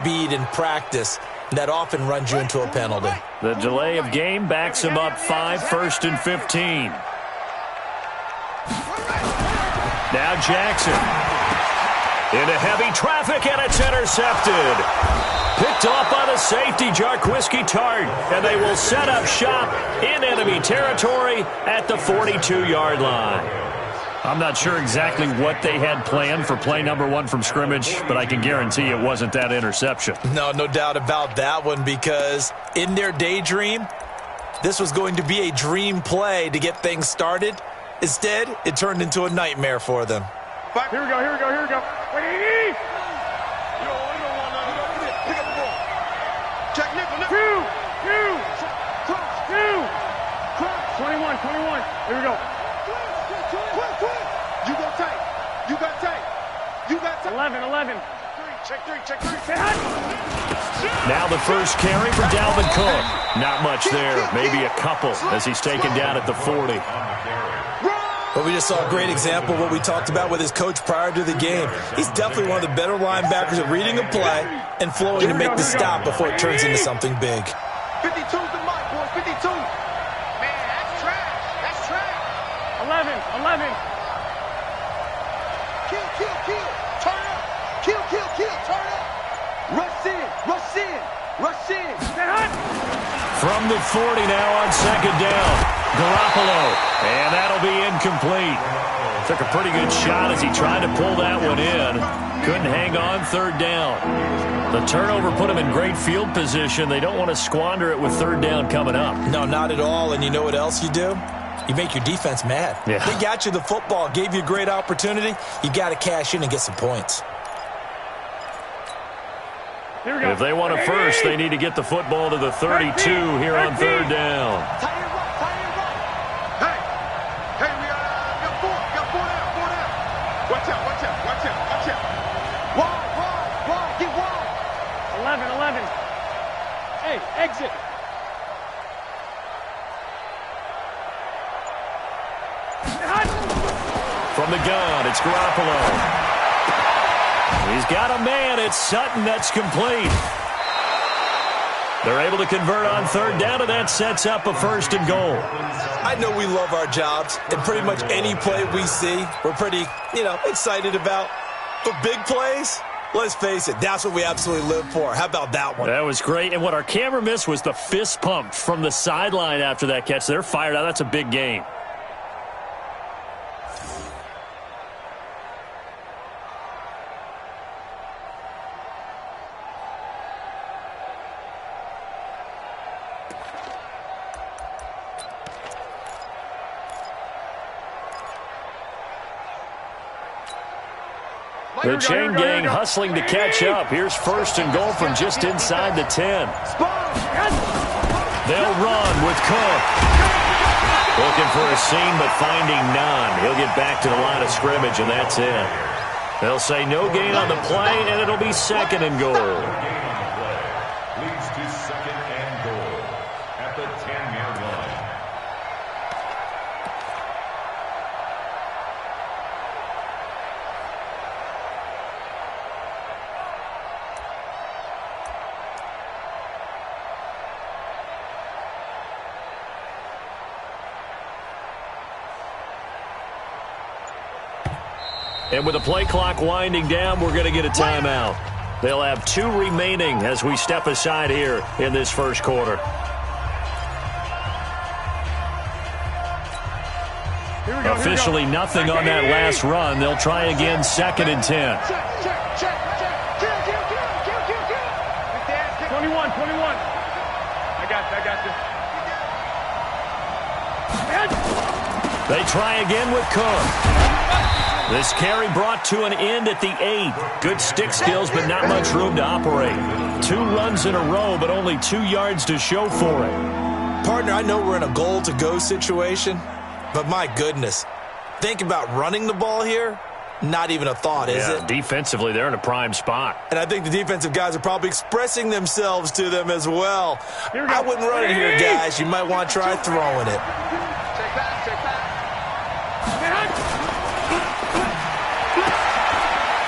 speed in practice that often runs you into a penalty. The delay of game backs him up 5, 1st and 15. Now Jackson. Into heavy traffic, and it's intercepted. Picked off by the safety, Jarquiski Tart, and they will set up shop in enemy territory at the 42-yard line. I'm not sure exactly what they had planned for play number 1 from scrimmage, but I can guarantee it wasn't that interception. No doubt about that one, because in their daydream, this was going to be a dream play to get things started. Instead, it turned into a nightmare for them. Here we go. Wait, pick up the ball. Check nickel. 21. Here we go. You got tight. 11. Check three. Now the first carry for Dalvin Cook. Not much there. Maybe a couple as he's taken down at the 40. But we just saw a great example of what we talked about with his coach prior to the game. He's definitely one of the better linebackers at reading a play and flowing to make the stop before it turns into something big. 52's the mark, boys. 52. Man, that's trash. 11. Kill. Turn up. Kill. Turn up. Rush in. From the 40 now on second down. Garoppolo, and that'll be incomplete. Took a pretty good shot as he tried to pull that one in. Couldn't hang on third down. The turnover put him in great field position. They don't want to squander it with third down coming up. No, not at all. And you know what else you do? You make your defense mad. Yeah. They got you the football, gave you a great opportunity. You got to cash in and get some points. Here we go. If they want a first, they need to get the football to the 32 here on third down. Watch out. Wide. Get wide. 11. Hey, exit. From the gun, it's Garoppolo. He's got a man. It's Sutton. That's complete. They're able to convert on third down, and that sets up a 1st and goal. I know we love our jobs, and pretty much any play we see, we're pretty, excited about. But big plays, let's face it, that's what we absolutely live for. How about that one? That was great. And what our camera missed was the fist pump from the sideline after that catch. They're fired out. That's a big game. The chain gang hustling to catch up. Here's 1st and goal from just inside the 10. They'll run with Cook. Looking for a seam, but finding none. He'll get back to the line of scrimmage, and that's it. They'll say no gain on the play, and it'll be 2nd and goal. Leads to 2nd and goal at the 10-yard line. And with the play clock winding down, we're going to get a timeout. They'll have 2 remaining as we step aside here in this first quarter. Officially nothing on that last run. They'll try again 2nd and 10. 21. I got this. They try again with Cook. This carry brought to an end at the 8. Good stick skills, but not much room to operate. 2 runs in a row, but only 2 yards to show for it. Partner, I know we're in a goal-to-go situation, but my goodness, think about running the ball here. Not even a thought, is it? Defensively, they're in a prime spot. And I think the defensive guys are probably expressing themselves to them as well. I wouldn't run it here, guys. You might want to try throwing it. Check back.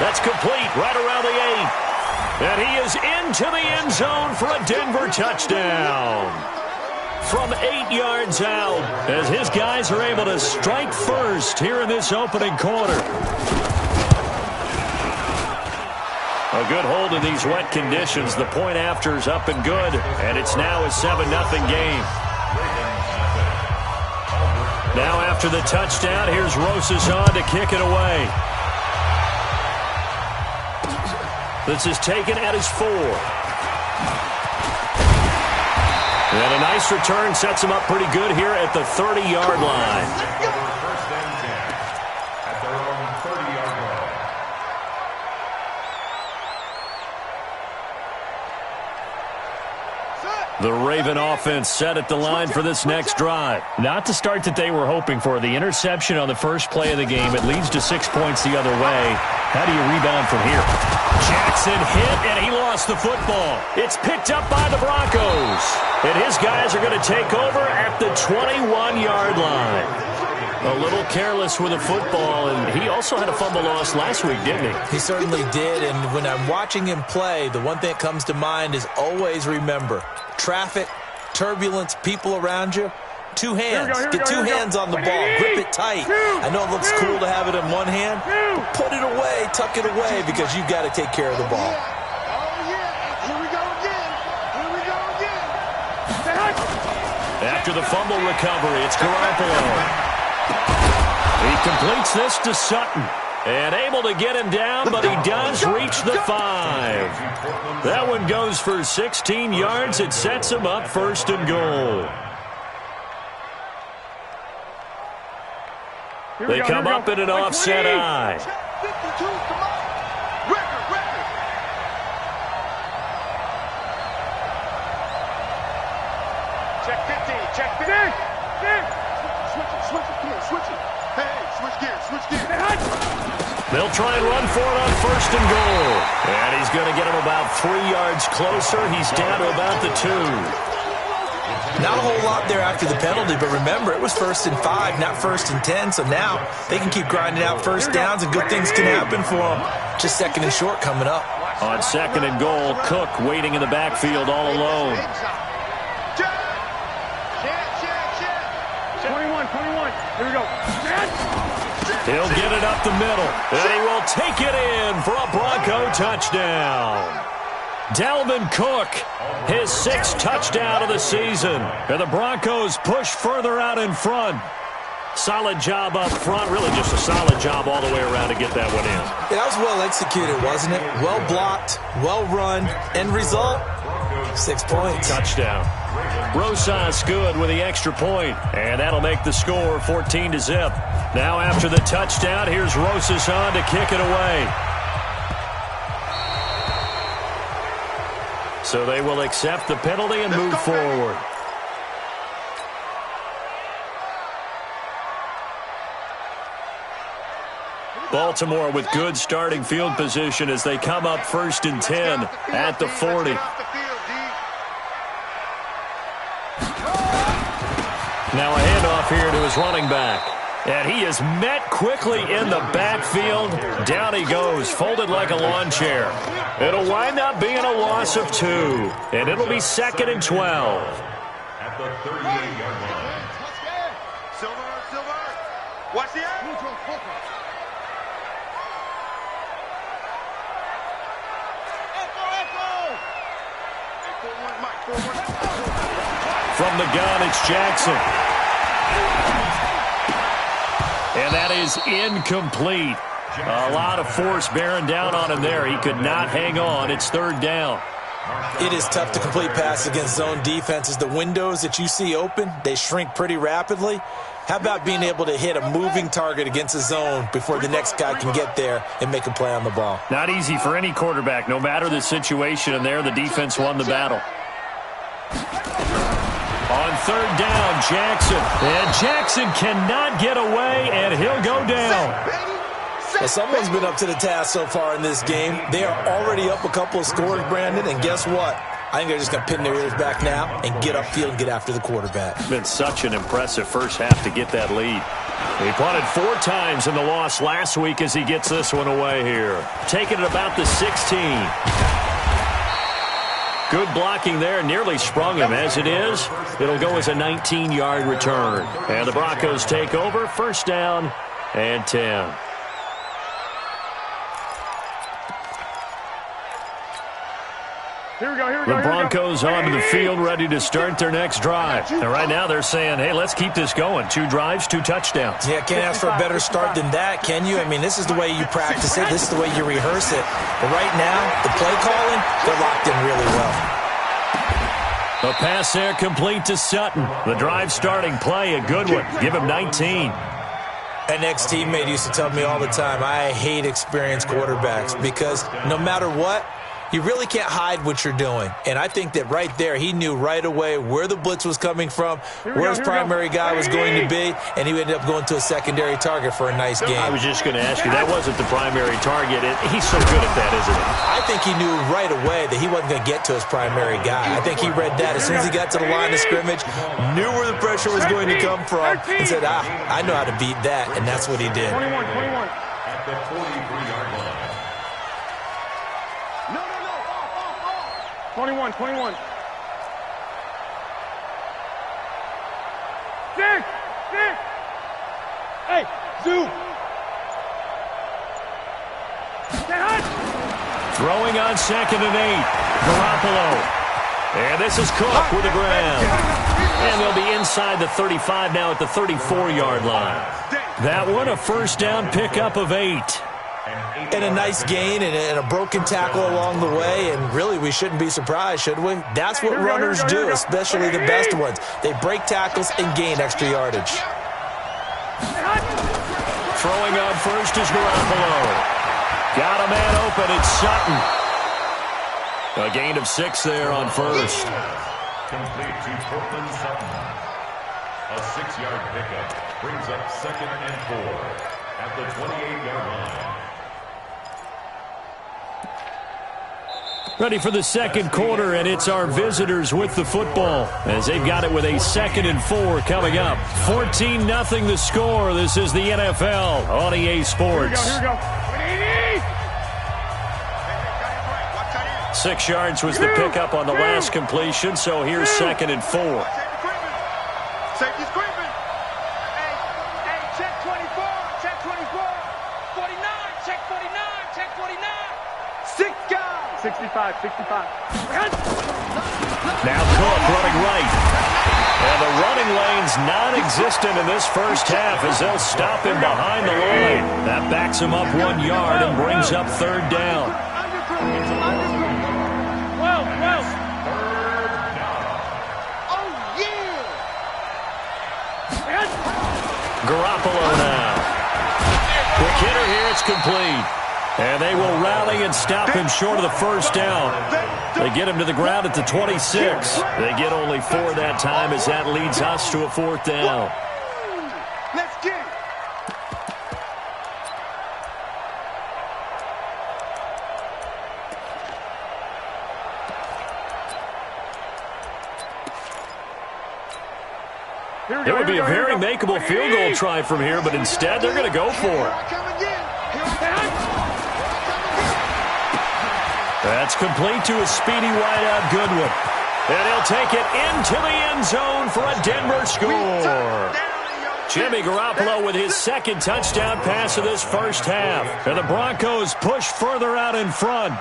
That's complete right around the 8. And he is into the end zone for a Denver touchdown. From 8 yards out, as his guys are able to strike first here in this opening quarter. A good hold in these wet conditions. The point after is up and good, and it's now a 7-0 game. Now after the touchdown, here's Rosas on to kick it away. This is taken at his 4. And a nice return sets him up pretty good here at the 30-yard line. First and 10 at their own 30-yard line. The Raven offense set at the line for this next drive. Not the start that they were hoping for. The interception on the first play of the game. It leads to 6 points the other way. How do you rebound from here? Jackson hit, and he lost the football. It's picked up by the Broncos. And his guys are going to take over at the 21-yard line. A little careless with the football, and he also had a fumble loss last week, didn't he? He certainly did, and when I'm watching him play, the one thing that comes to mind is always remember, traffic, turbulence, people around you, two hands. Get two hands on the ball. Grip it tight. I know it looks cool to have it in one hand, but put it away, tuck it away, because you've got to take care of the ball. After the fumble recovery, it's Garoppolo. He completes this to Sutton. And able to get him down, but he does reach the 5. That one goes for 16 yards. It sets him up first and goal. They come up in an offset eye. Check 50. Check 50. Switch it. Come on, switch it. Hey, switch gears. They'll try and run for it on first and goal. And he's going to get him about 3 yards closer. He's down to about the 2. Not a whole lot there after the penalty, but remember, it was 1st and 5, not 1st and 10, so now they can keep grinding out first downs, and good things can happen for them. Just 2nd and short coming up. On 2nd and goal, Cook waiting in the backfield all alone. 21. Here we go. He'll get it up the middle, and he will take it in for a Bronco touchdown. Dalvin Cook, his 6th touchdown of the season. And the Broncos push further out in front. Solid job up front, really just a solid job all the way around to get that one in. That was well executed, wasn't it? Well blocked, well run, end result, 6 points. Touchdown. Rosas good with the extra point, and that'll make the score 14-0. Now after the touchdown, here's Rosas on to kick it away. So they will accept the penalty and move forward. Baltimore with good starting field position as they come up 1st and 10 at the 40. Now a handoff here to his running back. And he is met quickly in the backfield. Down he goes, folded like a lawn chair. It'll wind up being a loss of 2. And it'll be 2nd and 12. At the 38-yard line. Silver. Watch the end. From the gun, it's Jackson. And that is incomplete. A lot of force bearing down on him there. He could not hang on. It's 3rd down. It is tough to complete passes against zone defenses. The windows that you see open, they shrink pretty rapidly. How about being able to hit a moving target against a zone before the next guy can get there and make a play on the ball? Not easy for any quarterback, no matter the situation, and there the defense won the battle. On 3rd down, Jackson. And Jackson cannot get away, and he'll go down. Well, someone's been up to the task so far in this game. They are already up a couple of scores, Brandon, and guess what? I think they're just going to pin their ears back now and get upfield and get after the quarterback. It's been such an impressive first half to get that lead. He punted 4 times in the loss last week as he gets this one away here. Taking it about the 16. Good blocking there. Nearly sprung him. As it is, it'll go as a 19-yard return. And the Broncos take over. First down and 10. The Broncos onto the field, ready to start their next drive. And right now they're saying, hey, let's keep this going. 2 drives, 2 touchdowns. Yeah, can't ask for a better start than that, can you? I mean, this is the way you practice it. This is the way you rehearse it. But right now, the play calling, they're locked in really well. The pass there complete to Sutton. The drive starting play, a good one. Give him 19. An ex-teammate used to tell me all the time, I hate experienced quarterbacks because no matter what, you really can't hide what you're doing. And I think that right there, he knew right away where the blitz was coming from, where his primary guy was going to be, and he ended up going to a secondary target for a nice game. I was just going to ask you, that wasn't the primary target. He's so good at that, isn't he? I think he knew right away that he wasn't going to get to his primary guy. I think he read that as soon as he got to the line of scrimmage, knew where the pressure was going to come from, and said, I know how to beat that, and that's what he did. 21. At the 43-yard line. 21. 6. Hey, zoom. Throwing on 2nd and 8. Garoppolo. And this is Cook with the grab. And they'll be inside the 35 now at the 34-yard line. That one, a first down pickup of 8. And a nice gain and a broken tackle along the way, and really we shouldn't be surprised, should we? That's what runners do, especially the best ones. They break tackles and gain extra yardage. Throwing on first is Garoppolo. Got a man open, it's Sutton. A gain of 6 there on first. Complete to Cortland Sutton. A 6-yard pickup brings up 2nd and 4 at the 28-yard line. Ready for the second quarter, and it's our visitors with the football as they've got it with a 2nd and 4 coming up. 14-0 the score. This is the NFL on EA Sports. Here we go. 6 yards was the pickup on the last completion, so here's 2nd and 4. Safety screaming. Hey, check 24. Check 24. 49. Check 49. Check 49. 6 guys. 65. Now Cook running right. And the running lane's non-existent in this first half as they'll stop him behind the line. That backs him up 1 yard and brings up 3rd down. Well. Oh, yeah. Garoppolo now. Quick hitter here, it's complete. And they will rally and stop him short of the first down. They get him to the ground at the 26. They get only 4 that time as that leads us to a 4th down. Let's get it. It would be a very makeable field goal try from here, but instead they're going to go for it. That's complete to a speedy wideout Goodwin. And he'll take it into the end zone for a Denver score. Jimmy Garoppolo with his 2nd touchdown pass of this first half. And the Broncos push further out in front.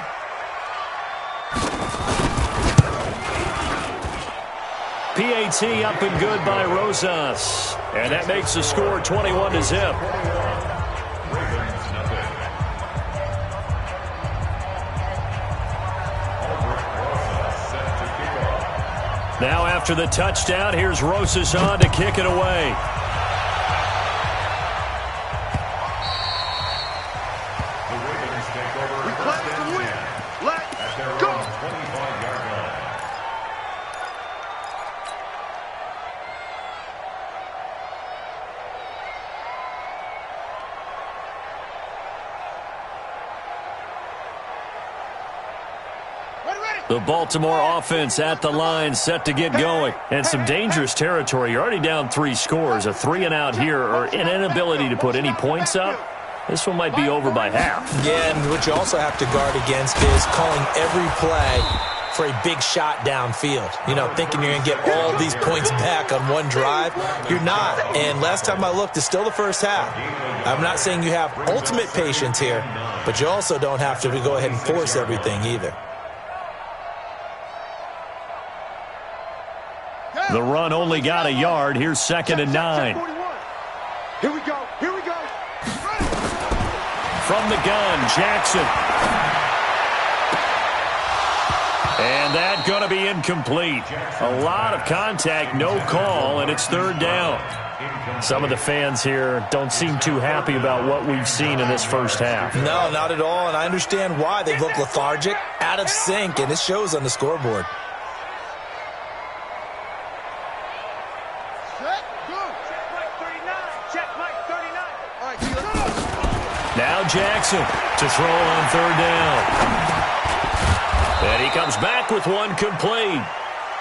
PAT up and good by Rosas. And that makes the score 21-0. Now after the touchdown, here's Rosas on to kick it away. The Ravens take over. We play to win. Let's go. 25-yard line. The Baltimore offense at the line, set to get going. And some dangerous territory. You're already down 3 scores. A 3-and-out here, or an inability to put any points up. This one might be over by half. Yeah, and what you also have to guard against is calling every play for a big shot downfield. You know, thinking you're going to get all these points back on one drive. You're not. And last time I looked, it's still the first half. I'm not saying you have ultimate patience here, but you also don't have to go ahead and force everything either. The run only got a yard. Here's 2nd and 9. Here we go. Here we go. From the gun, Jackson. And that's going to be incomplete. A lot of contact, no call, and it's 3rd down. Some of the fans here don't seem too happy about what we've seen in this first half. No, not at all, and I understand why. They look lethargic, out of sync, and it shows on the scoreboard. Now Jackson to throw on 3rd down. And he comes back with one complete.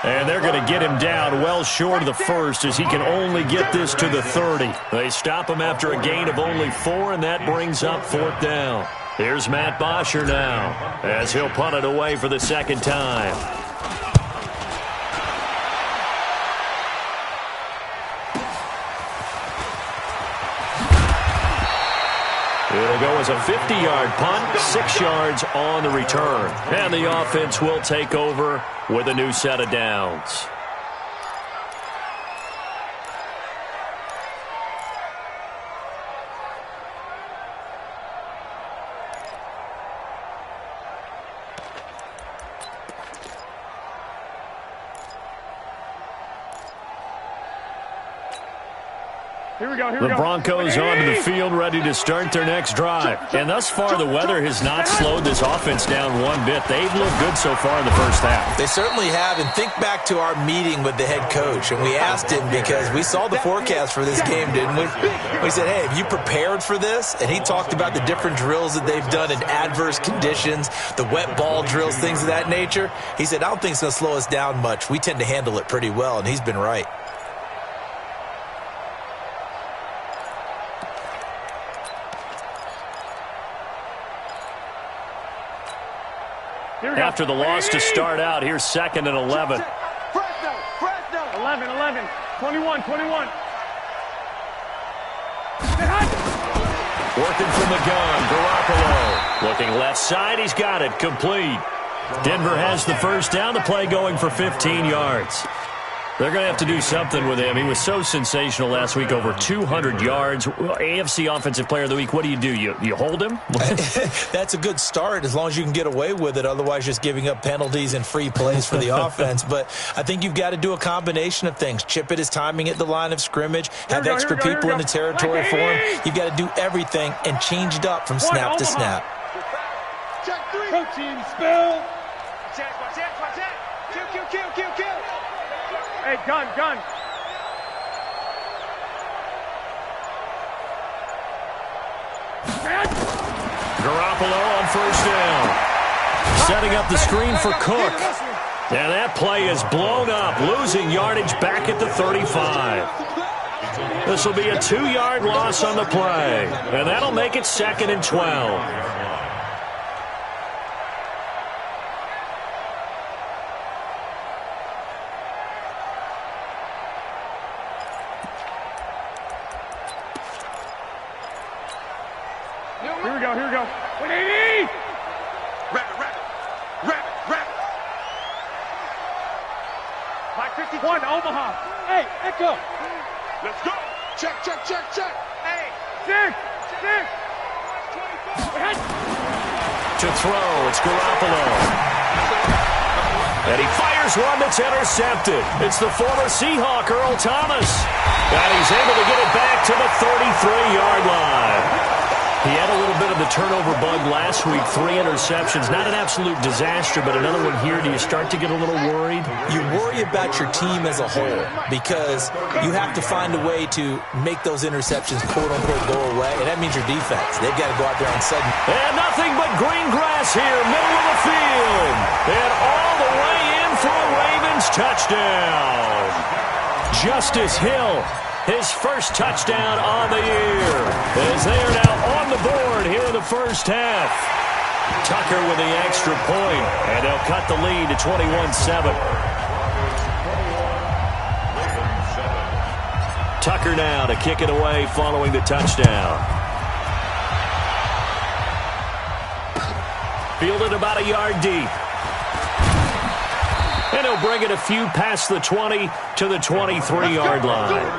And they're going to get him down well short of the first as he can only get this to the 30. They stop him after a gain of only 4, and that brings up 4th down. Here's Matt Bosher now as he'll punt it away for the 2nd time. It'll go as a 50-yard punt, 6 yards on the return. And the offense will take over with a new set of downs. The Broncos onto the field, ready to start their next drive. And thus far, the weather has not slowed this offense down one bit. They've looked good so far in the first half. They certainly have. And think back to our meeting with the head coach. And we asked him because we saw the forecast for this game, didn't we? We said, hey, have you prepared for this? And he talked about the different drills that they've done in adverse conditions, the wet ball drills, things of that nature. He said, I don't think it's going to slow us down much. We tend to handle it pretty well, and he's been right. After the loss to start out, here's 2nd and 11. Fresno. 11. 21. Working from the gun, Garoppolo. Looking left side, he's got it, complete. Denver has the first down, the play going for 15 yards. They're going to have to do something with him. He was so sensational last week, over 200 yards. AFC Offensive Player of the Week, what do? You hold him? That's a good start as long as you can get away with it. Otherwise, just giving up penalties and free plays for the offense. But I think you've got to do a combination of things. Chip it his timing at the line of scrimmage. Have extra people in the territory for him. You've got to do everything and change it up from snap to snap. Check 3. Protein spill. Kill. Hey, gun. Garoppolo on first down. Setting up the screen for Cook. And that play is blown up, losing yardage back at the 35. This will be a 2-yard loss on the play. And that'll make it 2nd and 12. Here we go. 180! Rapid. 551, Omaha. Hey, Echo. Let's go. Check. Hey. Six. To throw, it's Garoppolo. And he fires one that's intercepted. It's the former Seahawk, Earl Thomas. And he's able to get it back to the 33-yard line. He had a little bit of the turnover bug last week, 3 interceptions. Not an absolute disaster, but another one here. Do you start to get a little worried? You worry about your team as a whole because you have to find a way to make those interceptions, quote-unquote, go away, and that means your defense. They've got to go out there on sudden. And nothing but green grass here, middle of the field. And all the way in for a Ravens touchdown. Justice Hill. His first touchdown on the year as they are now on the board here in the first half. Tucker with the extra point, and they'll cut the lead to 21-7. Tucker now to kick it away following the touchdown. Fielded about a yard deep. And he'll bring it a few past the 20 to the 23-yard line.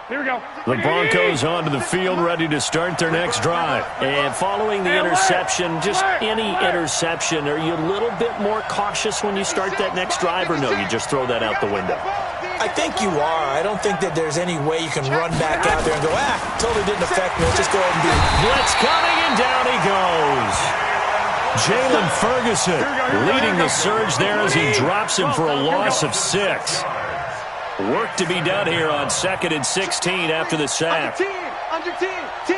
Here we go. The Broncos onto the field, ready to start their next drive. And following the interception, just any interception, are you a little bit more cautious when you start that next drive, or no, you just throw that out the window? I think you are. I don't think that there's any way you can run back out there and go, totally didn't affect me. Let's just go ahead and do it. Blitz coming, and down he goes. Jalen Ferguson leading the surge there as he drops him for a loss of 6. Work to be done here on 2nd and 16 after the sack. Under 10, 10.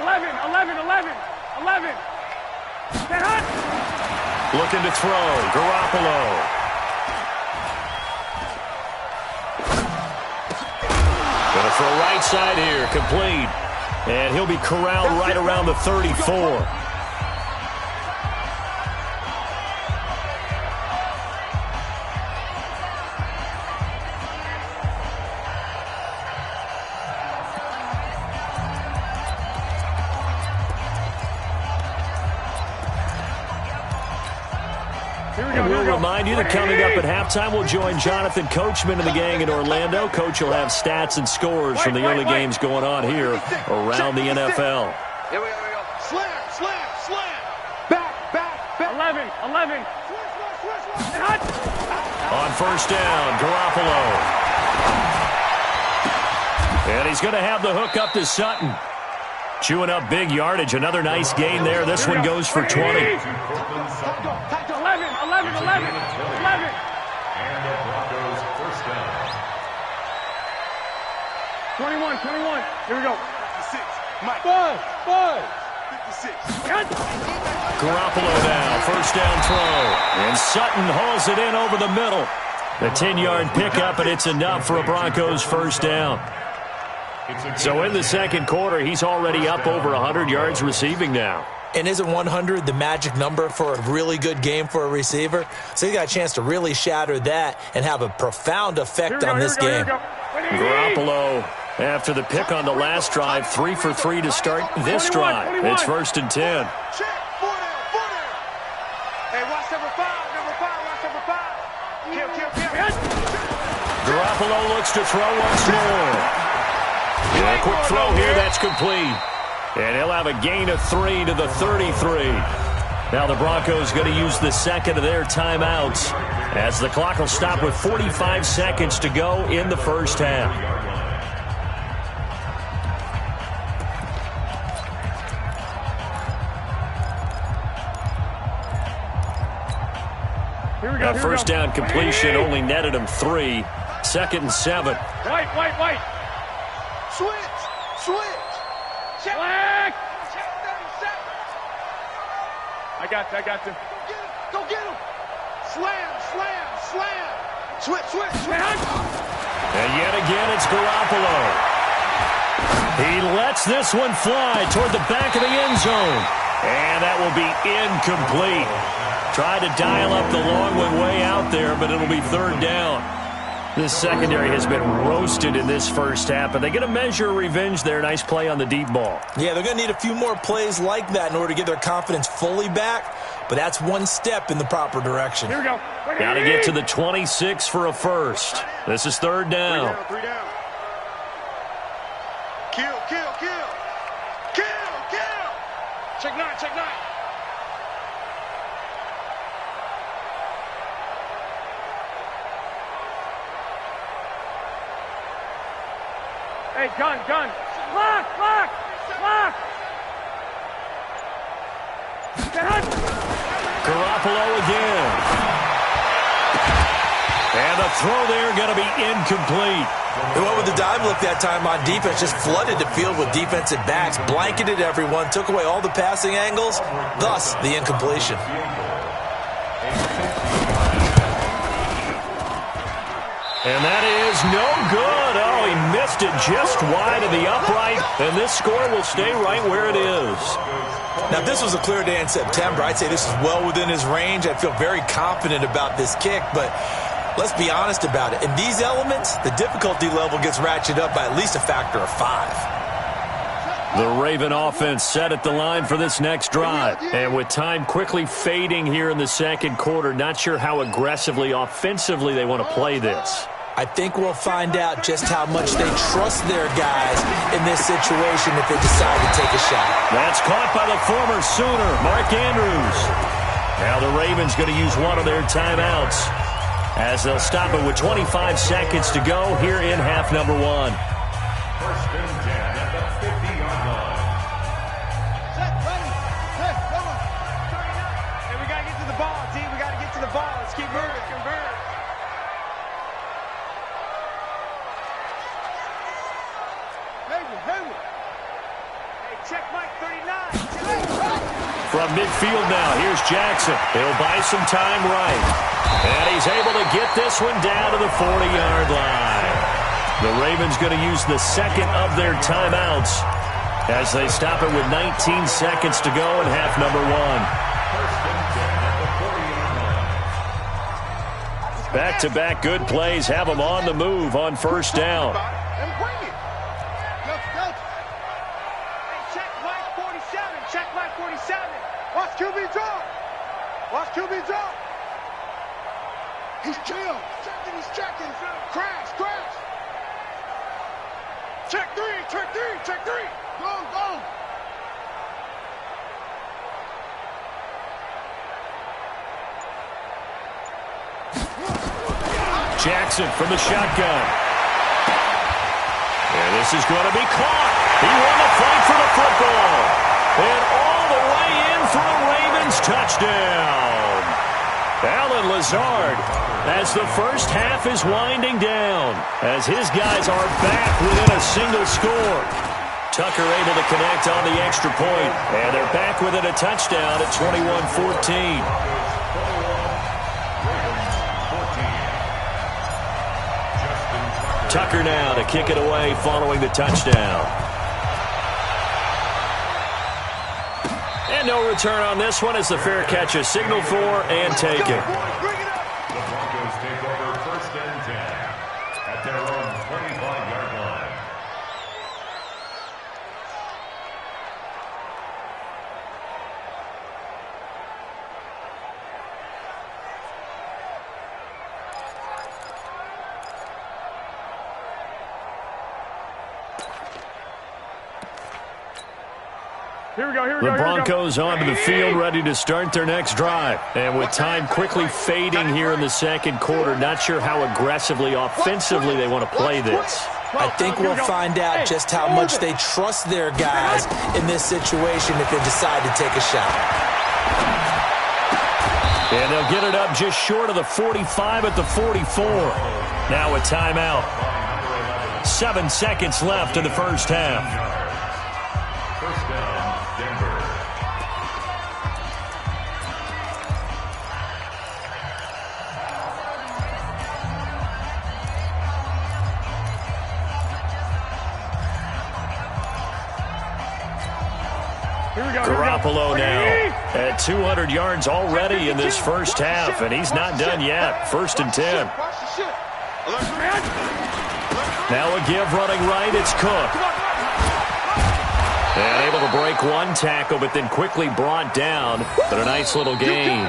11. Looking to throw, Garoppolo. Going to throw right side here, complete. And he'll be corralled right around the 34. And we'll remind you that coming up at halftime, we'll join Jonathan Coachman and the gang in Orlando. Coach will have stats and scores from the early games going on here around the NFL. Here we go. Slam. Back. 11. On first down, Garoppolo. And he's going to have the hook up to Sutton. Chewing up big yardage. Another nice gain there. This one goes for 20. 11. And the Broncos first down. 21. Here we go. 56. Mike. 56. Garoppolo now, first down throw. And Sutton hauls it in over the middle. The 10-yard pickup, and it's enough for a Broncos first down. So in the second quarter, he's already up over 100 yards receiving now. And isn't 100 the magic number for a really good game for a receiver? So he's got a chance to really shatter that and have a profound effect on this game. Garoppolo, after the pick on the last drive, 3 for 3 to start this drive. It's 1st and 10. Check. 4 down. Hey, watch number 5. Watch number 5. Kill. Garoppolo looks to throw once more. Yeah, quick throw here, that's complete. And he'll have a gain of 3 to the 33. Now the Broncos going to use the second of their timeouts as the clock will stop with 45 seconds to go in the first half. That first down completion only netted him 3. 2nd and 7. White. Switch. Check. I got you. Go get him. Slam. Switch. And yet again, it's Garoppolo. He lets this one fly toward the back of the end zone. And that will be incomplete. Tried to dial up the long one way out there, but it'll be 3rd down. This secondary has been roasted in this first half, but they get a measure of revenge there. Nice play on the deep ball. Yeah, they're going to need a few more plays like that in order to get their confidence fully back, but that's one step in the proper direction. Here we go. Got to get to the 26 for a first. This is 3rd down. 3 down. Kill. Check 9. Hey, gun. Lock. Garoppolo again. And the throw there going to be incomplete. They went with the dive look that time on defense, just flooded the field with defensive backs, blanketed everyone, took away all the passing angles, thus the incompletion. And that is no good. Oh, he missed it just wide of the upright, and this score will stay right where it is. Now, if this was a clear day in September, I'd say this is well within his range. I feel very confident about this kick, but let's be honest about it. In these elements, the difficulty level gets ratcheted up by at least a factor of 5. The Raven offense set at the line for this next drive. And with time quickly fading here in the second quarter, not sure how aggressively, offensively they want to play this. I think we'll find out just how much they trust their guys in this situation if they decide to take a shot. That's caught by the former Sooner, Mark Andrews. Now the Ravens going to use one of their timeouts as they'll stop it with 25 seconds to go here in half number 1. First and 10 at the 50-yard line. Set, ready, set, going. Hey, we got to get to the ball, D. We got to get to the ball. Let's keep moving. Convert. Hayward. Hey, check Mike 39. From midfield now, here's Jackson. He'll buy some time right. And he's able to get this one down to the 40-yard line. The Ravens going to use the second of their timeouts as they stop it with 19 seconds to go in half number 1. First and 10 at the 40-yard line. Back-to-back good plays have them on the move on first down. And bring it. Go. Hey, check Mike 47. Check Mike 47. Watch QB draw. He's chill. He's checking. Crash. Check three. Go. Jackson from the shotgun. And this is going to be caught. He won the fight for the football. And all the way in for a Ravens touchdown. Allen Lazard, as the first half is winding down, as his guys are back within a single score. Tucker able to connect on the extra point, and they're back within a touchdown at 21-14. Tucker now to kick it away following the touchdown. And no return on this one as the fair catch is signaled for and taken. The Broncos take over first and 10 at their own 25-yard line. Here we go. The Broncos onto the field ready to start their next drive. And with time quickly fading here in the second quarter, not sure how aggressively, offensively they want to play this. I think we'll find out just how much they trust their guys in this situation if they decide to take a shot. And they'll get it up just short of the 45 at the 44. Now a timeout. 7 seconds left in the first half. First down, Denver. Garoppolo now at 200 yards already in this first half, and he's not done yet. First and 10. Now a give running right, it's Cook. And able to break one tackle, but then quickly brought down. But a nice little gain.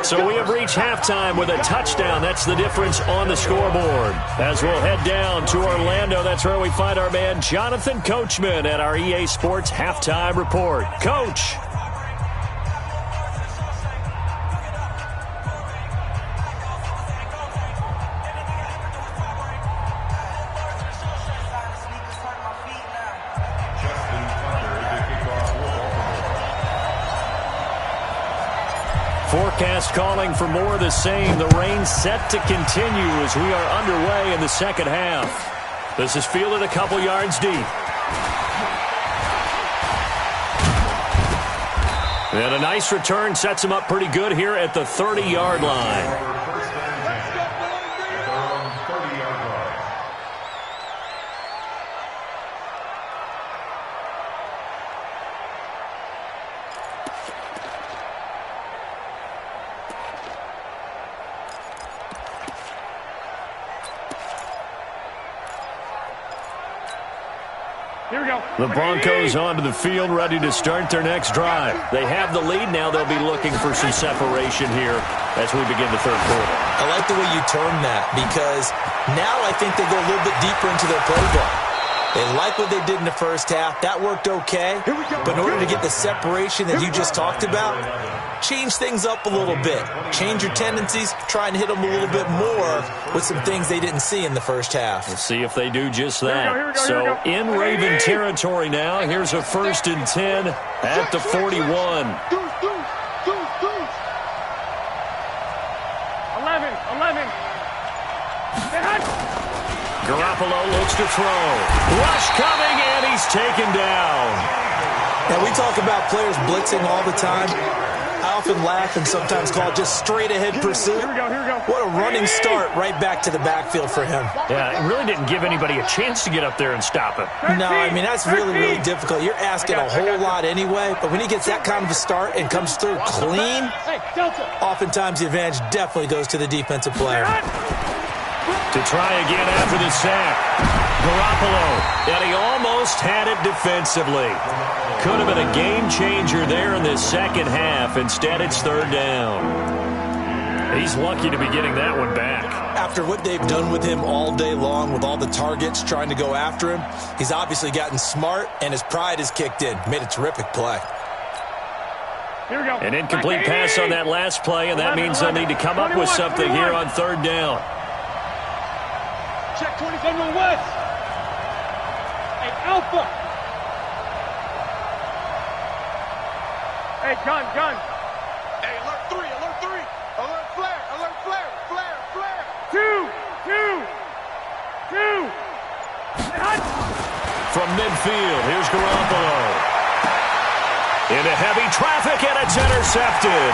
So we have reached halftime with a touchdown. That's the difference on the scoreboard. As we'll head down to Orlando, that's where we find our man Jonathan Coachman at our EA Sports Halftime Report. Coach. Forecast calling for more of the same. The rain set to continue as we are underway in the second half. This is fielded a couple yards deep. And a nice return sets him up pretty good here at the 30-yard line. The Broncos onto the field, ready to start their next drive. They have the lead now. They'll be looking for some separation here as we begin the third quarter. I like the way you term that because now I think they go a little bit deeper into their playbook. They like what they did in the first half. That worked okay. But in order to get the separation that you just talked about, change things up a little bit. Change your tendencies. Try and hit them a little bit more with some things they didn't see in the first half. We'll see if they do just that. So in Raven territory now, here's a 1st and 10 at the 41. 11. Garoppolo looks to throw. Rush coming, and he's taken down. Now, we talk about players blitzing all the time. I often laugh and sometimes call it just straight-ahead pursuit. Here we go. What a running start right back to the backfield for him. Yeah, it really didn't give anybody a chance to get up there and stop him. No, I mean, that's really, really difficult. You're asking a whole lot anyway, but when he gets that kind of a start and comes through clean, oftentimes the advantage definitely goes to the defensive player. To try again after the sack. Garoppolo, and he almost had it defensively. Could have been a game changer there in the second half. Instead, it's 3rd down. He's lucky to be getting that one back. After what they've done with him all day long with all the targets trying to go after him, he's obviously gotten smart, and his pride has kicked in. Made a terrific play. Here we go. An incomplete pass on that last play, and that means they'll need to come up with something here on 3rd down. Check 27 West. Hey, Alpha. Hey, gun. Hey, alert 3. Alert flare. 2. From midfield, here's Garoppolo. Into heavy traffic, and it's intercepted.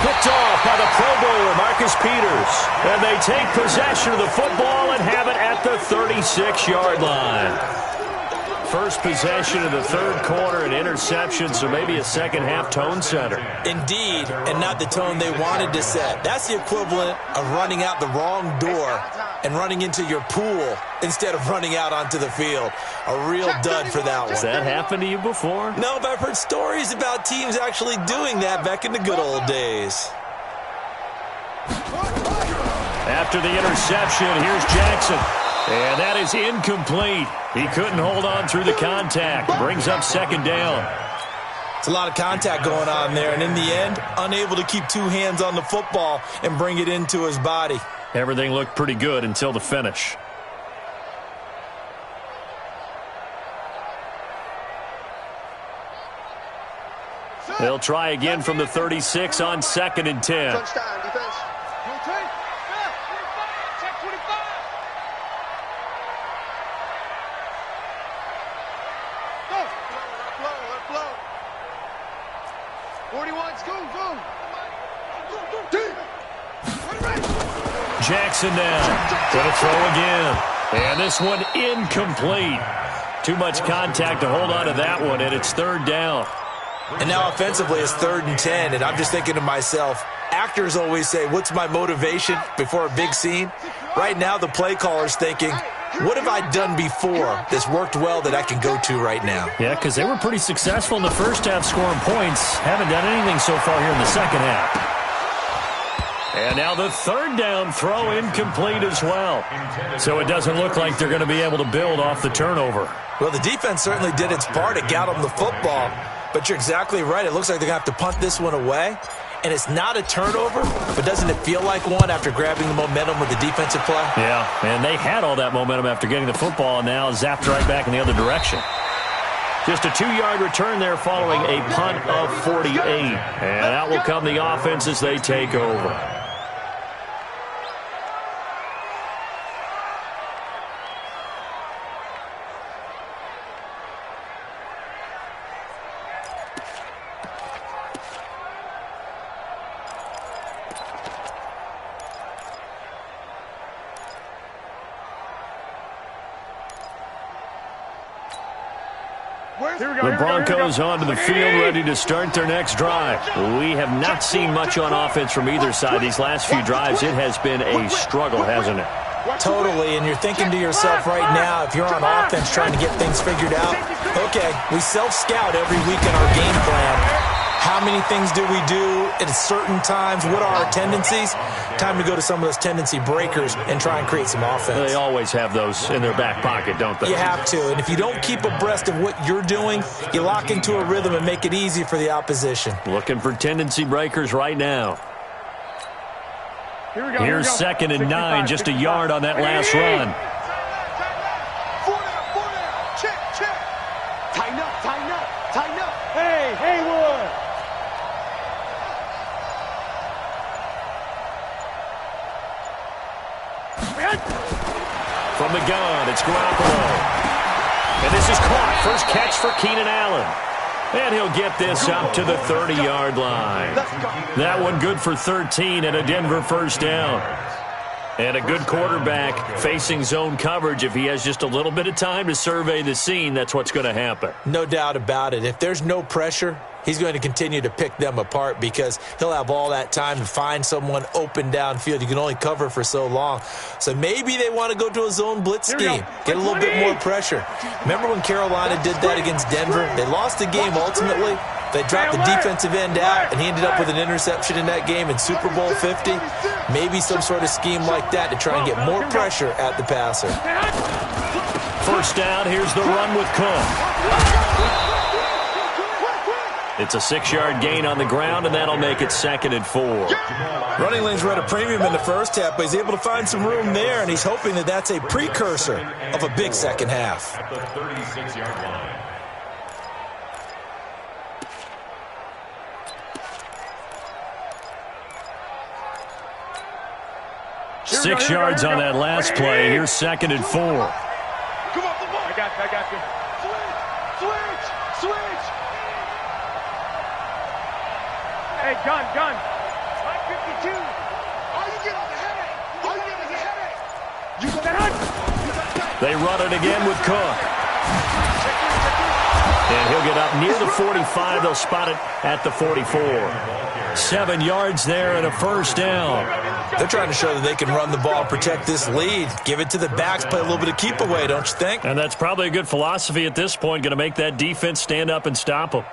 Picked off by the Pro Bowler, Marcus Peters. And they take possession of the football and have it at the 36-yard line. First possession of the third quarter, an interception, so maybe a second-half tone setter. Indeed, and not the tone they wanted to set. That's the equivalent of running out the wrong door and running into your pool instead of running out onto the field. A real dud for that one. Has that happened to you before? No, but I've heard stories about teams actually doing that back in the good old days. After the interception, here's Jackson. And that is incomplete. He couldn't hold on through the contact. Brings up 2nd down. It's a lot of contact going on there, and in the end, unable to keep 2 hands on the football and bring it into his body. Everything looked pretty good until the finish. They'll try again from the 36 on 2nd and 10. Touchdown, defense. Check 25. Go. Let flow. 41, go. Jackson now. Going to throw again. And this one incomplete. Too much contact to hold on to that one, and it's 3rd down. And now offensively it's 3rd and 10, and I'm just thinking to myself, actors always say, what's my motivation before a big scene? Right now the play caller's thinking, what have I done before that's worked well that I can go to right now? Yeah, because they were pretty successful in the first half scoring points. Haven't done anything so far here in the second half. And now the 3rd down throw incomplete as well. So it doesn't look like they're going to be able to build off the turnover. Well, the defense certainly did its part. It got them the football. But you're exactly right. It looks like they're going to have to punt this one away. And it's not a turnover, but doesn't it feel like one after grabbing the momentum with the defensive play? Yeah, and they had all that momentum after getting the football and now zapped right back in the other direction. Just a 2-yard return there following a punt of 48. And out will come the offense as they take over. The Broncos onto the field, ready to start their next drive. We have not seen much on offense from either side these last few drives. It has been a struggle, hasn't it? Totally, and you're thinking to yourself right now, if you're on offense trying to get things figured out, okay, we self-scout every week in our game plan. How many things do we do at certain times? What are our tendencies? Time to go to some of those tendency breakers and try and create some offense. They always have those in their back pocket, don't they? You have to, and if you don't keep abreast of what you're doing, you lock into a rhythm and make it easy for the opposition. Looking for tendency breakers right now. Here's 2nd and 9, just a yard on that last run. Check. Tighten up. Hey, Haywood. From the gun, it's Garoppolo. And this is caught. First catch for Keenan Allen. And he'll get this up to the 30-yard line. That one good for 13 and a Denver first down. And a good quarterback facing zone coverage. If he has just a little bit of time to survey the scene, that's what's going to happen. No doubt about it. If there's no pressure, he's going to continue to pick them apart because he'll have all that time to find someone open downfield. You can only cover for so long. So maybe they want to go to a zone blitz scheme, get a little bit more pressure. Remember when Carolina did that against Denver? They lost the game ultimately. They dropped the defensive end out, and he ended up with an interception in that game in Super Bowl 50. Maybe some sort of scheme like that to try and get more pressure at the passer. First down, here's the run with Cook. It's a 6-yard gain on the ground, and that'll make it 2nd and 4. Running lanes were at a premium in the first half, but he's able to find some room there, and he's hoping that that's a precursor of a big second half. At the 36-yard line. Six yards on that last play. Here's 2nd and 4. Come on. I got you. Switch. Hey, gun. 552. All you get is a headache. You got that. They run it again with Cook. And he'll get up near the 45. They'll spot it at the 44. 7 yards there and a first down. They're trying to show that they can run the ball, protect this lead, give it to the backs, play a little bit of keep away, don't you think? And that's probably a good philosophy at this point, going to make that defense stand up and stop them.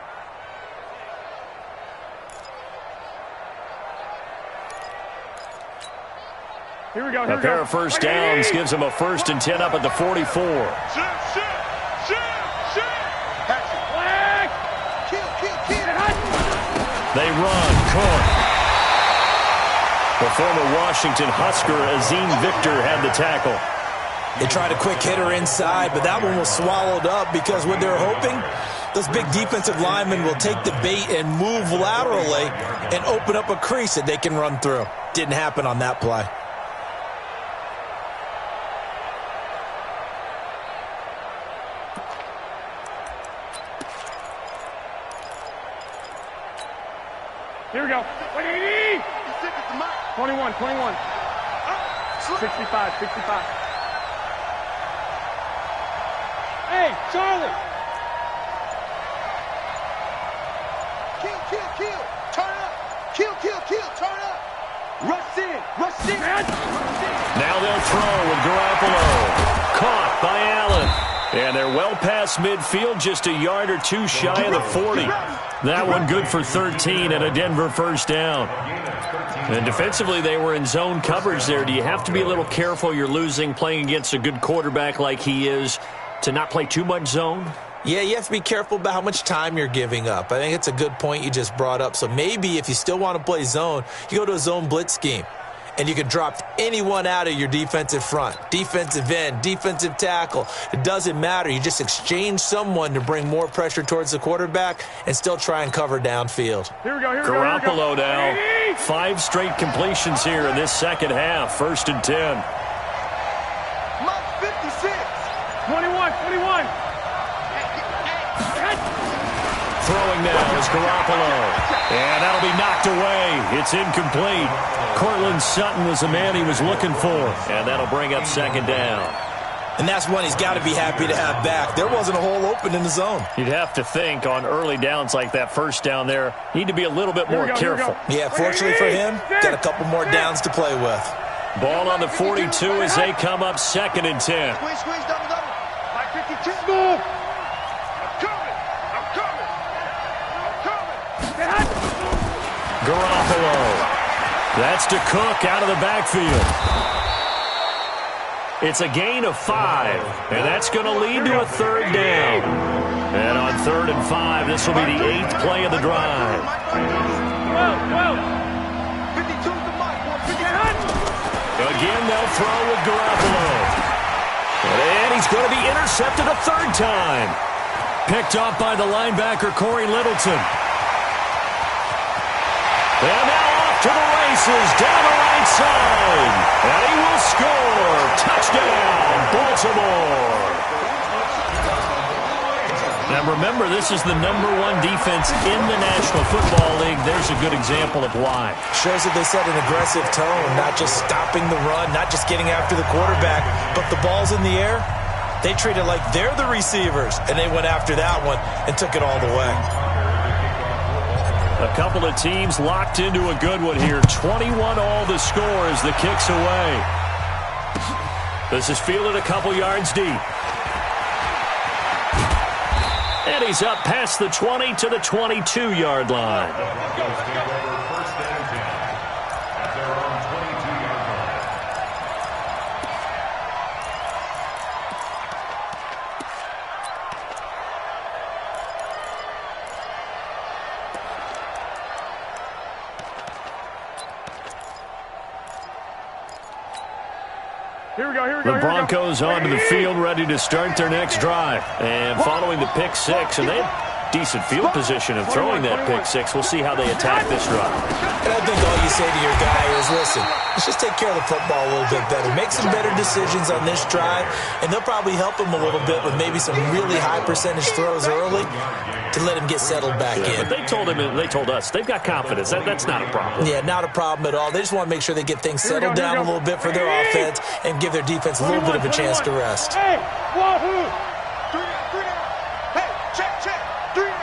Here we go. A pair of first downs gives them a 1st and 10 up at the 44. They run. Cook. The former Washington Husker, Azim Victor, had the tackle. They tried a quick hitter inside, but that one was swallowed up because what they're hoping, those big defensive linemen will take the bait and move laterally and open up a crease that they can run through. Didn't happen on that play. Here we go. 21. 65. Hey, Charlie. Kill. Turn up. Kill. Turn up. Rush in. Now they'll throw with Garoppolo. Caught by Allen. And they're well past midfield, just a yard or two shy of the 40. That one good for 13 and a Denver first down. And defensively, they were in zone coverage there. Do you have to be a little careful you're losing playing against a good quarterback like he is to not play too much zone? Yeah, you have to be careful about how much time you're giving up. I think it's a good point you just brought up. So maybe if you still want to play zone, you go to a zone blitz scheme. and you can drop anyone out of your defensive front. Defensive end, defensive tackle. It doesn't matter. You just exchange someone to bring more pressure towards the quarterback and still try and cover downfield. Here we go, here we Garoppolo now. 5 straight completions here in this second half. 1st and 10. Mark 56. 21. Throwing now is Garoppolo. And that'll be knocked away. It's incomplete. Cortland Sutton was the man he was looking for. And that'll bring up 2nd down. And that's one he's got to be happy to have back. There wasn't a hole open in the zone. You'd have to think on early downs like that 1st down there, need to be a little bit more careful. Yeah, fortunately for him, got a couple more downs to play with. Ball on the 42 as they come up 2nd and 10. Squeeze, double. 52. Move. Garoppolo. That's to Cook out of the backfield. It's a gain of 5, and that's going to lead to a 3rd down. And on 3rd and 5, this will be the 8th play of the drive. 52's the mark. Again, they'll throw with Garoppolo. And he's going to be intercepted a 3rd time. Picked off by the linebacker, Corey Littleton. And now off to the races, down the right side. And he will score. Touchdown, Baltimore. Now remember, this is the #1 defense in the National Football League. There's a good example of why. Shows that they set an aggressive tone, not just stopping the run, not just getting after the quarterback, but the ball's in the air. They treat it like they're the receivers, and they went after that one and took it all the way. A couple of teams locked into a good one here. 21 all the score as the kick's away. This is fielded a couple yards deep. And he's up past the 20 to the 22-yard line. The Broncos onto the field, ready to start their next drive. And following the pick 6, and they have decent field position of throwing that pick 6. We'll see how they attack this drive. And I think all you say to your guy is, listen, let's just take care of the football a little bit better. Make some better decisions on this drive, and they'll probably help him a little bit with maybe some really high percentage throws early to let him get settled back in. But they told us, they've got confidence. That's not a problem. Yeah, not a problem at all. They just want to make sure they get things settled down a little bit for their offense and give their defense a little bit of a chance to rest. Hey, wahoo! 3 down. Hey, check. 3 down.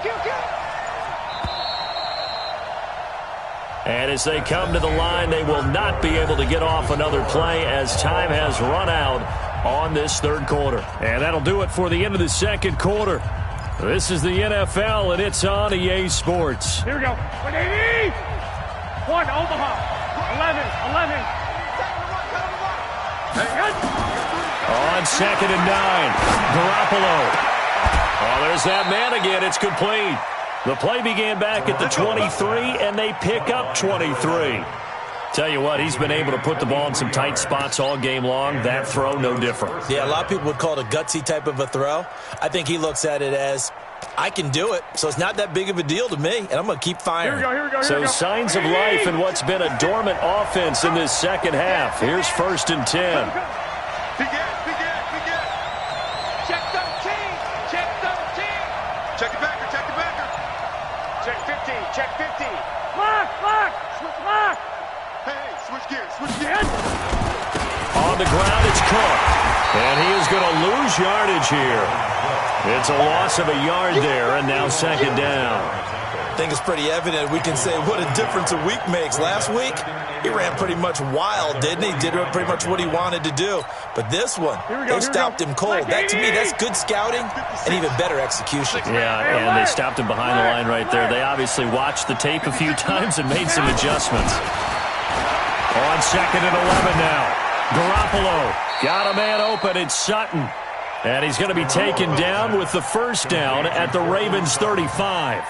Kill. And as they come to the line, they will not be able to get off another play as time has run out on this 3rd quarter. And that'll do it for the end of the 2nd quarter. This is the NFL, and it's on EA Sports. Here we go. 180. 1, Omaha. 11. On 2nd and 9, Garoppolo. Oh, there's that man again. It's complete. The play began back at the 23, and they pick up 23. Tell you what, he's been able to put the ball in some tight spots all game long. That throw, no different. Yeah, a lot of people would call it a gutsy type of a throw. I think he looks at it as, I can do it, so it's not that big of a deal to me, and I'm going to keep firing. Here we go. So signs of life in what's been a dormant offense in this 2nd half. Here's 1st and 10. Begin. Check 13. Check the backer. Check 50. Lock. Switch lock. Hey, switch gears. On the ground, it's Cook. And he is going to lose yardage here. It's a loss of a yard there, and now 2nd down. I think it's pretty evident. We can say what a difference a week makes. Last week, he ran pretty much wild, didn't he? Did pretty much what he wanted to do. But this one, they stopped him cold. That, to me, that's good scouting and even better execution. Yeah, and they stopped him behind the line right there. They obviously watched the tape a few times and made some adjustments. On 2nd and 11 now. Garoppolo got a man open. It's Sutton. And he's going to be taken down with the 1st down at the Ravens' 35.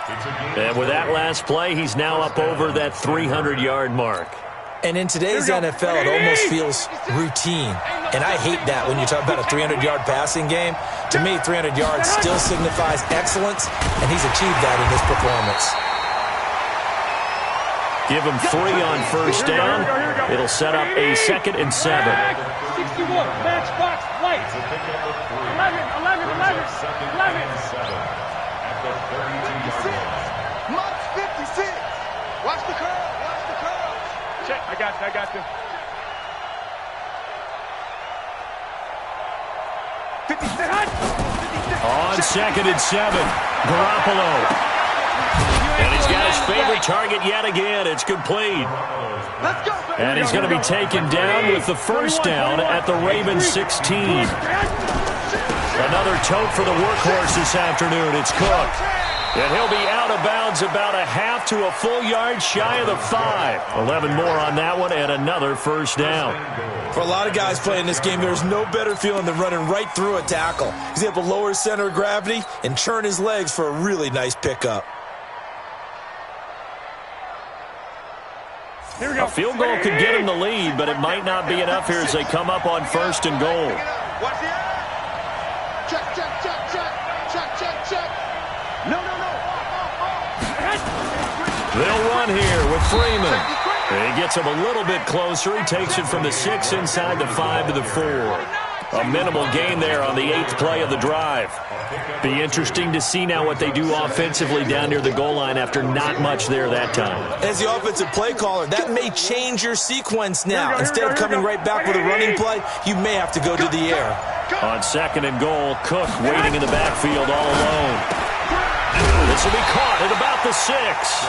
And with that last play, he's now up over that 300-yard mark. And in today's NFL, it almost feels routine. And I hate that when you talk about a 300-yard passing game. To me, 300 yards still signifies excellence, and he's achieved that in this performance. Give him 3 on first down. It'll set up a 2nd and 7. 61, match box, light. 11. At the 32-yard line. March 56. Watch the curl. Check. I got you. 56. On 2nd and 7, Garoppolo. And he's got his favorite target yet again. It's complete. Let's go. And he's going to be taken down with the first down at the Ravens 16. Another tote for the workhorse this afternoon. It's Cook. And he'll be out of bounds about a half to a full yard shy of the 5. 11 more on that one and another first down. For a lot of guys playing this game, there's no better feeling than running right through a tackle. He's able to lower his center of gravity and turn his legs for a really nice pickup. A field goal could get him the lead, but it might not be enough here as they come up on 1st and goal. Watch the check. No. They'll run here with Freeman. He gets him a little bit closer. He takes it from the 6 inside the 5 to the 4. A minimal gain there on the 8th play of the drive. Be interesting to see now what they do offensively down near the goal line after not much there that time. As the offensive play caller, that may change your sequence now. Instead of coming right back with a running play, you may have to go to the air. On 2nd and goal, Cook waiting in the backfield all alone. This will be caught at about the 6.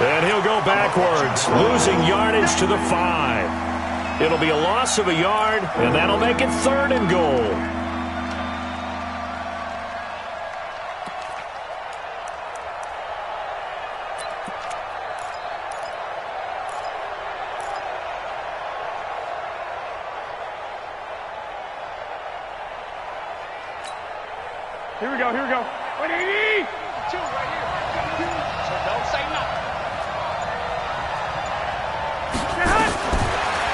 And he'll go backwards, losing yardage to the 5. It'll be a loss of a yard, and that'll make it 3rd and goal. Here we go. 180. 2 right here. So don't say nothing.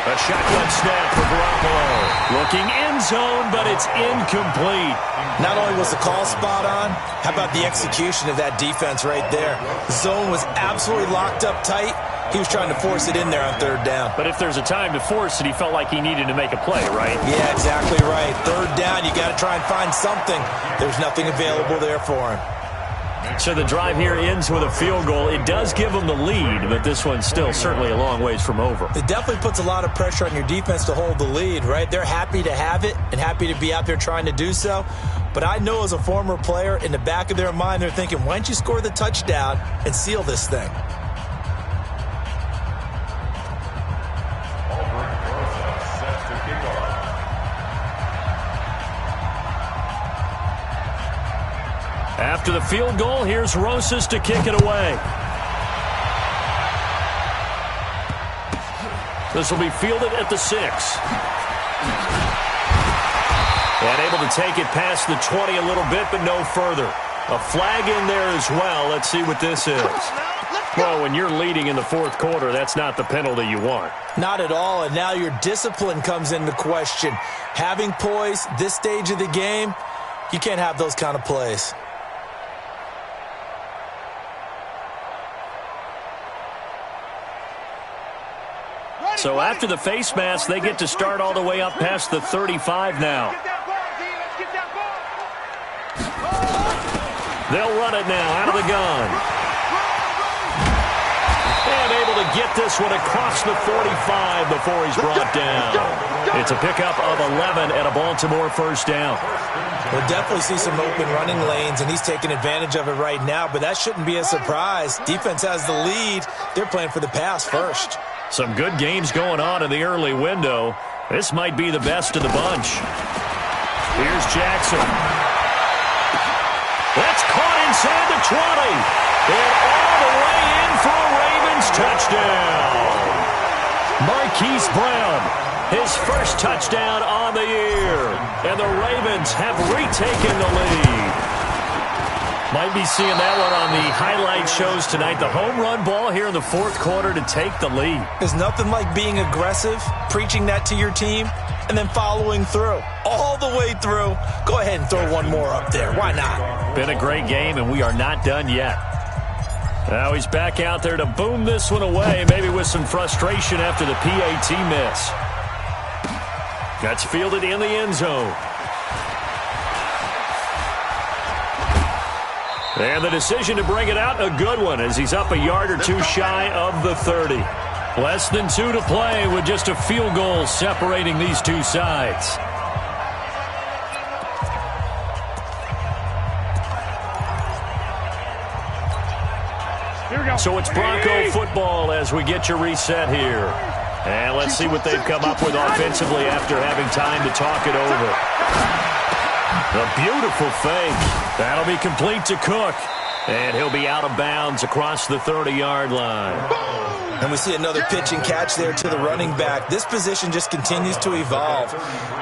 A shotgun snap for Garoppolo. Looking end zone, but it's incomplete. Not only was the call spot on, how about the execution of that defense right there? The zone was absolutely locked up tight. He was trying to force it in there on 3rd down. But if there's a time to force it, he felt like he needed to make a play, right? Yeah, exactly right. 3rd down, you got to try and find something. There's nothing available there for him. So the drive here ends with a field goal. It does give them the lead, but this one's still certainly a long ways from over. It definitely puts a lot of pressure on your defense to hold the lead, right? They're happy to have it and happy to be out there trying to do so. But I know as a former player, in the back of their mind, they're thinking, why don't you score the touchdown and seal this thing? After the field goal, here's Rosas to kick it away. This will be fielded at the 6. And able to take it past the 20 a little bit, but no further. A flag in there as well. Let's see what this is. Well, when you're leading in the 4th quarter, that's not the penalty you want. Not at all, and now your discipline comes into question. Having poise this stage of the game, you can't have those kind of plays. So after the face mask, they get to start all the way up past the 35 now. They'll run it now out of the gun. And able to get this one across the 45 before he's brought down. It's a pickup of 11 and a Baltimore first down. We'll definitely see some open running lanes, and he's taking advantage of it right now, but that shouldn't be a surprise. Defense has the lead. They're playing for the pass first. Some good games going on in the early window. This might be the best of the bunch. Here's Jackson. That's caught inside the 20. And all the way in for a Ravens touchdown. Marquise Brown, his first touchdown on the year. And the Ravens have retaken the lead. Might be seeing that one on the highlight shows tonight. The home run ball here in the fourth quarter to take the lead. There's nothing like being aggressive, preaching that to your team, and then following through. All the way through. Go ahead and throw one more up there. Why not? Been a great game, and we are not done yet. Now he's back out there to boom this one away, maybe with some frustration after the PAT miss. That's fielded in the end zone. And the decision to bring it out, a good one, as he's up a yard or two shy of the 30. Less than 2 to play with just a field goal separating these two sides. So it's Bronco football as we get your reset here. And let's see what they've come up with offensively after having time to talk it over. A beautiful fake. That'll be complete to Cook. And he'll be out of bounds across the 30-yard line. And we see another pitch and catch there to the running back. This position just continues to evolve.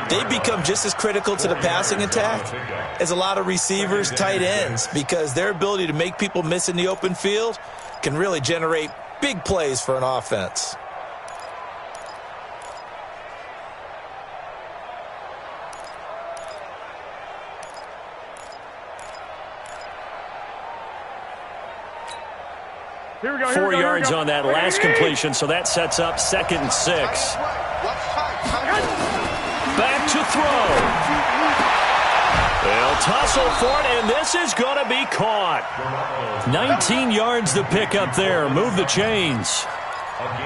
They become just as critical to the passing attack as a lot of receivers, tight ends, because their ability to make people miss in the open field can really generate big plays for an offense. Here we go, 4 yards on that last completion, so that sets up 2nd and 6. Back to throw. They'll tussle for it, and this is going to be caught. 19 yards to pick up there. Move the chains.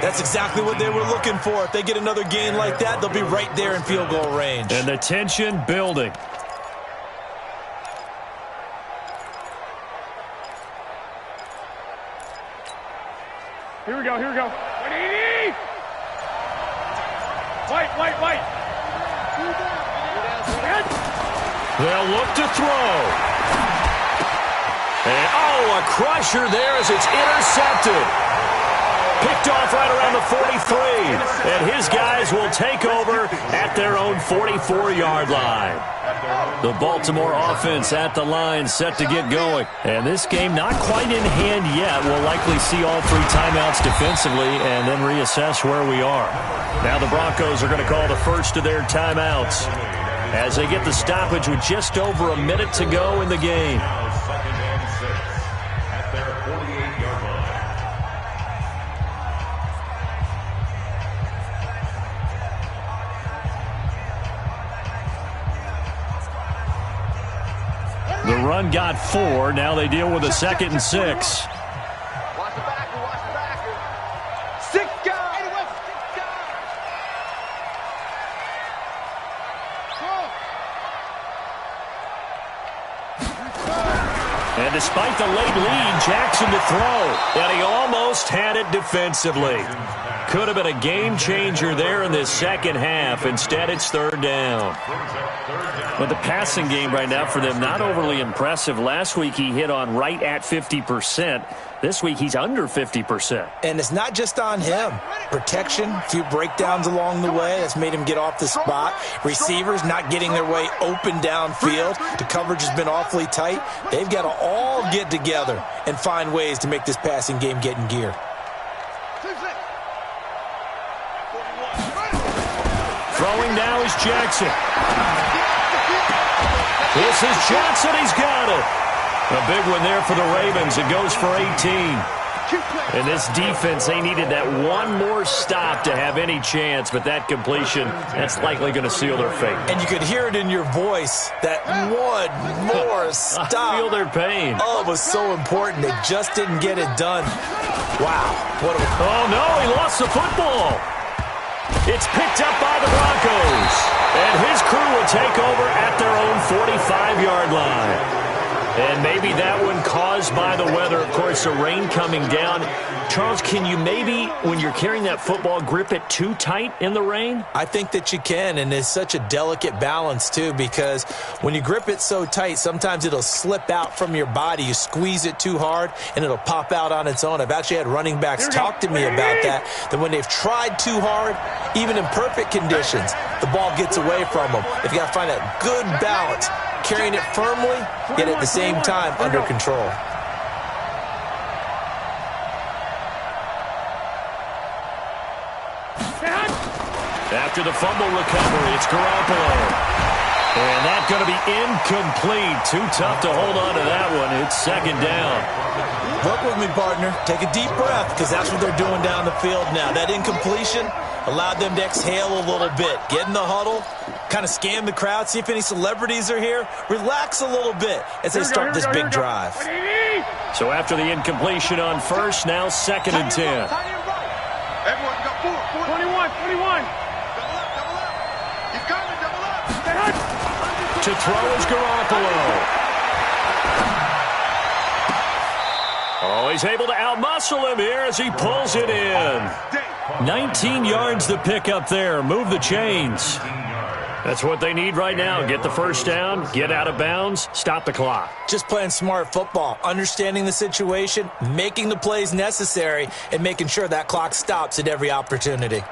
That's exactly what they were looking for. If they get another gain like that, they'll be right there in field goal range. And the tension building. Here we go, here we go. White. They'll look to throw. And, a crusher there as it's intercepted. Picked off right around the 43. And his guys will take over at their own 44-yard line. The Baltimore offense at the line, set to get going. And this game not quite in hand yet. We'll likely see all 3 timeouts defensively and then reassess where we are. Now the Broncos are going to call the first of their timeouts as they get the stoppage with just over a minute to go in the game. Now 2nd and 6 at their 48-yard line. The run got 4. Now they deal with a 2nd and 6. Watch the backer. 6 guys. And despite the late lead, Jackson to throw. And he almost had it defensively. Could have been a game changer there in this second half. Instead, it's 3rd down. But the passing game right now for them, not overly impressive. Last week, he hit on right at 50%. This week, he's under 50%. And it's not just on him. Protection, a few breakdowns along the way. That's made him get off the spot. Receivers not getting their way open downfield. The coverage has been awfully tight. They've got to all get together and find ways to make this passing game get in gear. Throwing now is Jackson. This is Johnson. He's got it. A big one there for the Ravens. It goes for 18. And this defense, they needed that one more stop to have any chance, but that completion, that's likely going to seal their fate. And you could hear it in your voice, that one more stop. I feel their pain. Oh, it was so important. They just didn't get it done. Wow. Oh, no, he lost the football. It's picked up by the Broncos. And his crew will take over at their own 45-yard line. And maybe that one caused by the weather. Of course, the rain coming down. Charles, can you maybe, when you're carrying that football, grip it too tight in the rain? I think that you can, and it's such a delicate balance, too, because when you grip it so tight, sometimes it'll slip out from your body. You squeeze it too hard, and it'll pop out on its own. I've actually had running backs talk to me about that when they've tried too hard, even in perfect conditions, the ball gets away from them. They've got to find that good balance carrying it firmly, yet at the same time under control. After the fumble recovery, it's Garoppolo. And that's going to be incomplete. Too tough to hold on to that one. It's second down. Work with me, partner. Take a deep breath, because that's what they're doing down the field now. That incompletion allowed them to exhale a little bit. Get in the huddle, kind of scan the crowd, see if any celebrities are here. Relax a little bit as they start this big drive. So after the incompletion on first, now second and 10. Everyone got 4. 21. Double up. He's coming, double up. To throw is Garoppolo. Oh, he's able to outmuscle him here as he pulls it in. 19 yards to pick up there. Move the chains. That's what they need right now. Get the first down, get out of bounds, stop the clock. Just playing smart football, understanding the situation, making the plays necessary, and making sure that clock stops at every opportunity.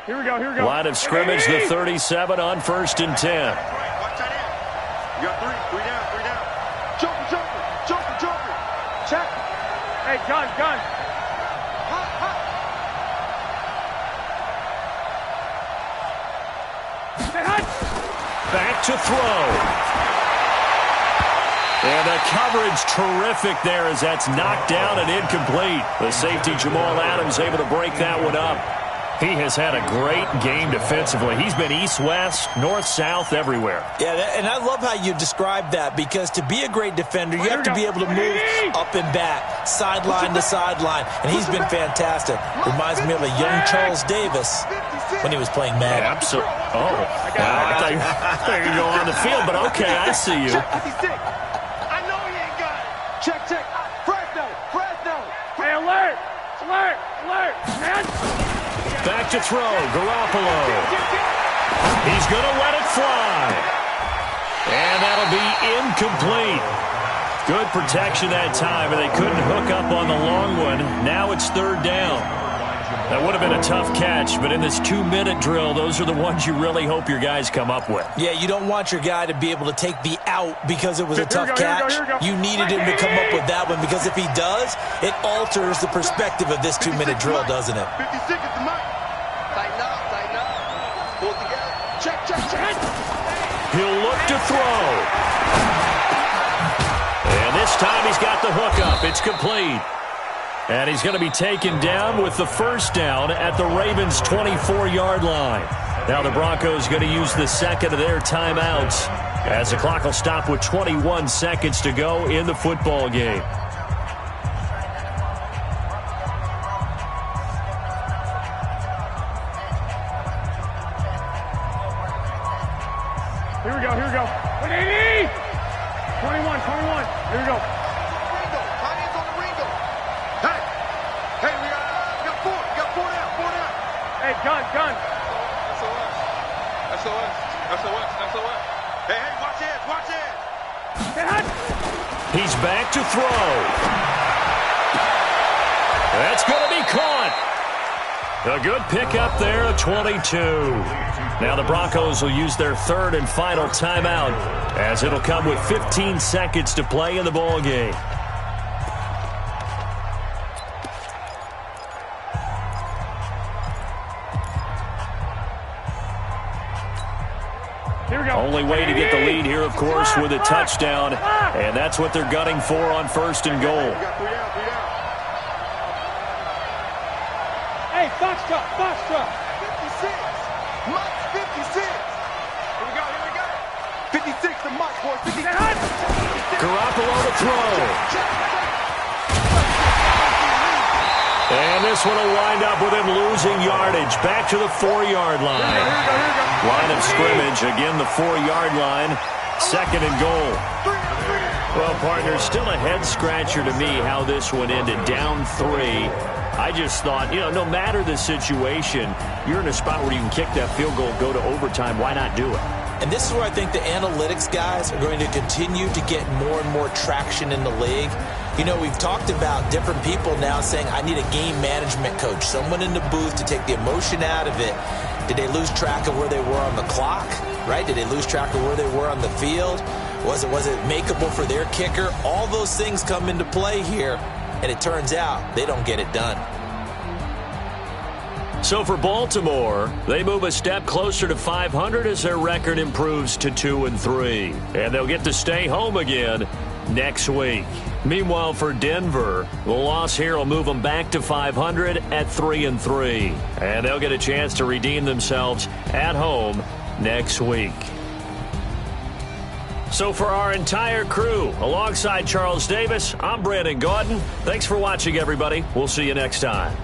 Here we go. Line of scrimmage, the 37 on first and 10. Watch that in. You got 3 down. Joker. Check. Hey, gun. Back to throw. And the coverage terrific there as that's knocked down and incomplete. The safety Jamal Adams able to break that one up. He has had a great game defensively. He's been east-west, north-south, everywhere. Yeah, and I love how you described that, because to be a great defender, you have to be able to move up and back, sideline to sideline, and he's been fantastic. Reminds me of a young Charles Davis when he was playing Madden. Yeah, absolutely. Oh, I thought you were going on the field, but okay, I see you. I know he ain't got it. Check. Fresno. Hey, alert. Man. Back to throw, Garoppolo. He's going to let it fly. And that'll be incomplete. Good protection that time, and they couldn't hook up on the long one. Now it's third down. That would have been a tough catch, but in this 2-minute drill, those are the ones you really hope your guys come up with. Yeah, you don't want your guy to be able to take the out because it was a tough catch. You needed him to come up with that one, because if he does, it alters the perspective of this 2-minute drill, doesn't it? 56 is the mic. Tighten up. Pull together. Check. He'll look to throw. And this time he's got the hook up. It's complete. And he's going to be taken down with the first down at the Ravens' 24-yard line. Now the Broncos going to use the second of their timeouts as the clock will stop with 21 seconds to go in the football game. Here we go. 180! 21. Here we go. Hey, we got 4. We got 4 down. Hey, gun. SOS. Hey, watch it. He's back to throw. That's going to be caught. A good pickup there at 22. Now the Broncos will use their third and final timeout as it'll come with 15 seconds to play in the ball game. Only way to get the lead here, of course, with a touchdown, and that's what they're gunning for on first and goal. Hey, box truck. 56. Mike's 56. Here we go. 56 to Mike, boys. 56. Garoppolo to throw. And this one will wind up with him losing yardage. Back to the 4-yard line. Line of scrimmage, again the 4-yard line. Second and goal. Well, partner, still a head-scratcher to me how this one ended. Down 3. I just thought, no matter the situation, you're in a spot where you can kick that field goal, go to overtime. Why not do it? And this is where I think the analytics guys are going to continue to get more and more traction in the league. We've talked about different people now saying, I need a game management coach, someone in the booth to take the emotion out of it. Did they lose track of where they were on the clock, right? Did they lose track of where they were on the field? Was it makeable for their kicker? All those things come into play here, and it turns out they don't get it done. So for Baltimore, they move a step closer to 500 as their record improves to 2-3. And they'll get to stay home again next week. Meanwhile, for Denver, the loss here will move them back to 500 at 3-3. And they'll get a chance to redeem themselves at home next week. So for our entire crew, alongside Charles Davis, I'm Brandon Gaudin. Thanks for watching, everybody. We'll see you next time.